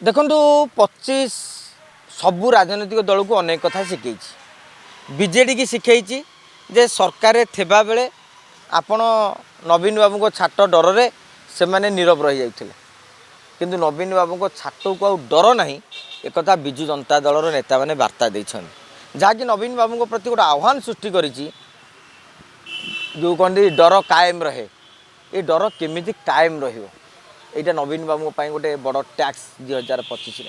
देखु 25 सबू राजनैतिक दल को अनेक कथा शिखई बीजेडी की शिखई जे सरकार थिबा बेले आपण नवीन बाबू को छाट डर से मैंने नीरव रही जाते किंतु नवीन बाबू को छाट को आ डर ना एक विजु जनता दल नेता मैंने वार्ता देछन जहाँकि नवीन बाबू प्रति गोटे आह्वान सृष्टि करी जो कहते डर कायम रहे ये डर केमी कायम रहा नवीन बाबू गोटे बड़ टैक्स 2025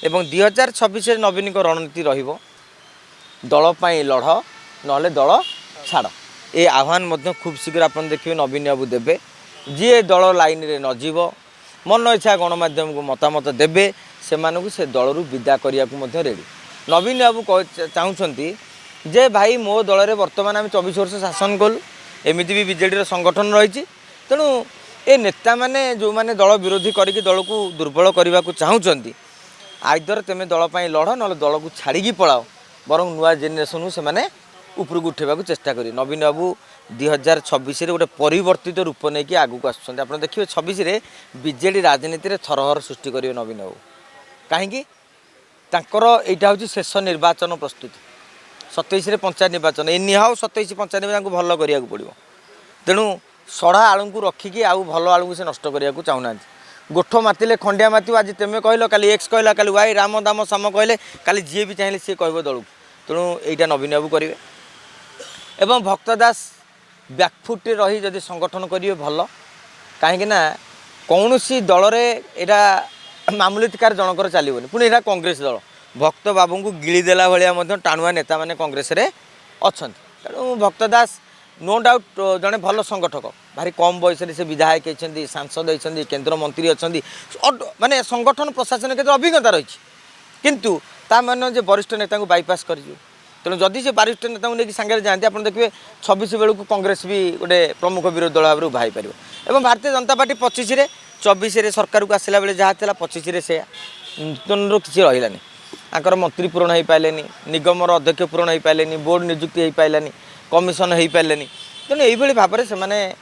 एवं 2026 नवीन को रणनीति दलपाई लढ़ ना दल छाड़ ये आह्वान खूब शीघ्र आप देखिए नवीन बाबू देवे जी दल लाइन रे नजीव मन इच्छा गणमाध्यम को मतामत देवे से दल विदा करने रेडी नवीन बाबू चाहते जे भाई मो दल में बर्तमान आम 24 वर्ष शासन कलु एमती भी बीजेडी संगठन रही तेणु ए नेता माने जो माने दल विरोधी करके दल को दुर्बल करने को चाहते आइदर तेमे दल पाई लड़ ना दल को छाड़ी पलाओ बरं नुआ जेनेरेशन को से उपरक उठेबा चेष्टा करें नवीन बाबू 2026 गोटे परिवर्तित रूप नहीं कि आगू आसुँच आप देखिए 26 बीजेडी राजनीति में थरहर सृष्टि करेंगे नवीन बाबू कहीं यहाँ हूँ शेष निर्वाचन प्रस्तुति 27 पंचायत निर्वाचन एनी हाउ 27 पंचायत निर्वाचन भल करा पड़ो तेणु सड़ा आलू को रखिकी आउ भल आलू से नष्ट करने को चाहूना गोठ मातिले खंडिया मातु आज तेमे कहल काली एक्स कहला काली वाई राम दाम साम कहले काली जी भी चाहिए सी कह दल तेणु यहाँ नवीन बाबू करेंगे एवं भक्त दास बैकफुट रही जदि संगठन करेंगे भल कहीं कौन सी दल यहाँ मामूली टिकार जनकर चलनी पुणी यहाँ कांग्रेस दल भक्त बाबू को गिड़ीदेला भाया टाणुआ नेता मैंने कांग्रेस अच्छा तेणु भक्त दास नो डाउट जड़े भल संगठक भारी कम बयस से विधायक होती सांसद होती केन्द्र मंत्री अच्छा माने संगठन प्रशासन क्षेत्र अभिज्ञता रही किंतु ता मान जे वरिष्ठ नेता को बाईपास कर तेणु जदि से वरिष्ठ नेता को लेकिन सांगे जाती आप देखिए 26 बेलू कांग्रेस भी गोटे प्रमुख विरोधी दल भाव उभाई पार और भारतीय जनता पार्टी 25 24 सरकार को आसला बेले जहाँ 25 से नूतन किसी रही आंकर मंत्री पूरण हो पारे निगम अध्यक्ष पूरण हो पारे बोर्ड नियुक्ति हो पारानी कमिशन हो पारे तेणु यही भाव में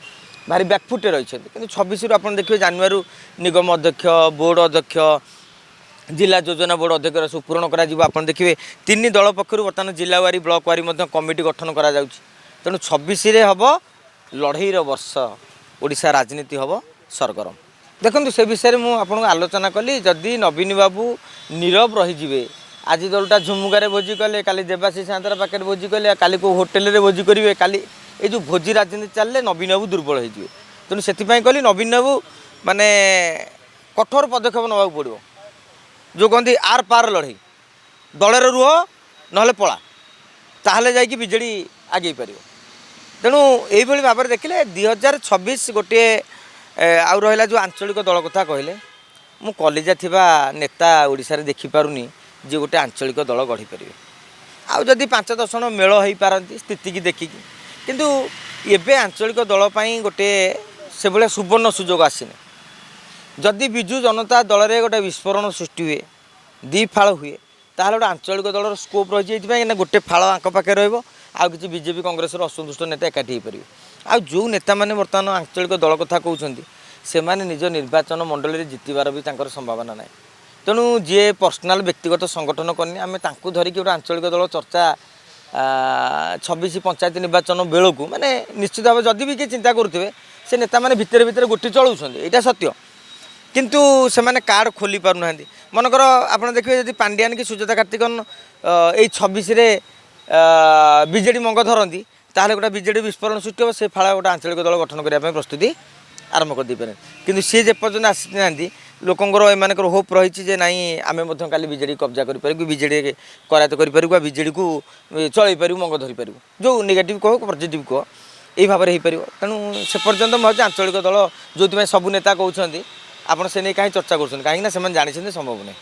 भारी बैकफुटे रही कि 26 आप देखिए जानुआरी निगम अध्यक्ष बोर्ड अध्यक्ष जिला योजना बोर्ड अध्यक्ष सब पूरण कर देखिए 3 दल पक्षर बर्तमान जिलावारी ब्लॉक वारी कमिटी गठन करा तेणु 26 हम लड़ईर वर्ष ओडिशा राजनीति हम सरगरम देखो से विषय में आपको आलोचना कली जदि नवीन बाबू नीरव रही आज दलटा झुमुगारे भोजी कले काली देवाशीष आंतर पाखे भोजी कले काली को होटेल रे भोजी करेंगे काली ये जो भोजी राजनीति चलले नवीन बाबू दुर्बल हो तेणु से कहली नवीन बाबू माने कठोर पदक्षेप नवा पड़ो जो कहती आर पार लड़ई दल रुह ना पला ताहले जाकि बीजेडी आगे पार तेणु यही भाव में देखिले 2026 गोटे आउ रहा जो आंचलिक दल कथा कहले मु कलिजा थिबा नेता ओडिशा रे देखि पारुनी जे गोटे आंचलिक दल गढ़ी पारे आदि 5-10 जन मेल हो पारती स्थिति की देखिकी किंतु एबे आंचलिक दल पाई गोटे से भाया सुवर्ण सुजोग आसीने जदि विजु जनता दल में गोटे विस्फोरण सृष्टि हुए 2 फाड़ हुए ताहले गोटे आंचलिक दलर स्कोप रही है गोटे फाड़ आंक पाखे रही कि बीजेपी कांग्रेस असंतुष्ट नेता एकाठी हो पार जो नेता मैंने बर्तमान आंचलिक दल कथा कहते से निज निर्वाचन मंडल में जितबार भी संभावना ना तेणु जी पर्सनाल व्यक्तिगत संगठन करनी आम धरिकी गोटे आंचलिक दल चर्चा 26 पंचायत निर्वाचन बेलू माने निश्चित भाव जदि भी किए चिंता करुवे से नेता मैंने भितर भितर गोटी चलाऊँ यहाँ सत्य किंतु से माने कार्ड खोली पारना मनकर आप देखिए जब पांड्यान की सुजाता कार्तिकन यही 26 बीजेडी मंग धरती ताहले गोटे बीजेडी विस्फोरण सृष्टि हो से फाड़ा गोटे आंचलिक दल गठन करने प्रस्तुति आरंभ कर दे पारे किंतु सी जेपर्यंत आसी ना लोकंर एमानकर होप रही नाई आम काली बीजेडी कब्जा कर बीजेडी करायत कर बीजेडी को चल पारू मंग धरी पारू जो नेगेटिव कह पॉजिटिव कह यही भाव में हो पार तेणु से पर्यटन मैं आंचलिक दल जो सबू नेता कहते आप से नहीं कहीं चर्चा कर कहीं जानते संभव नहीं।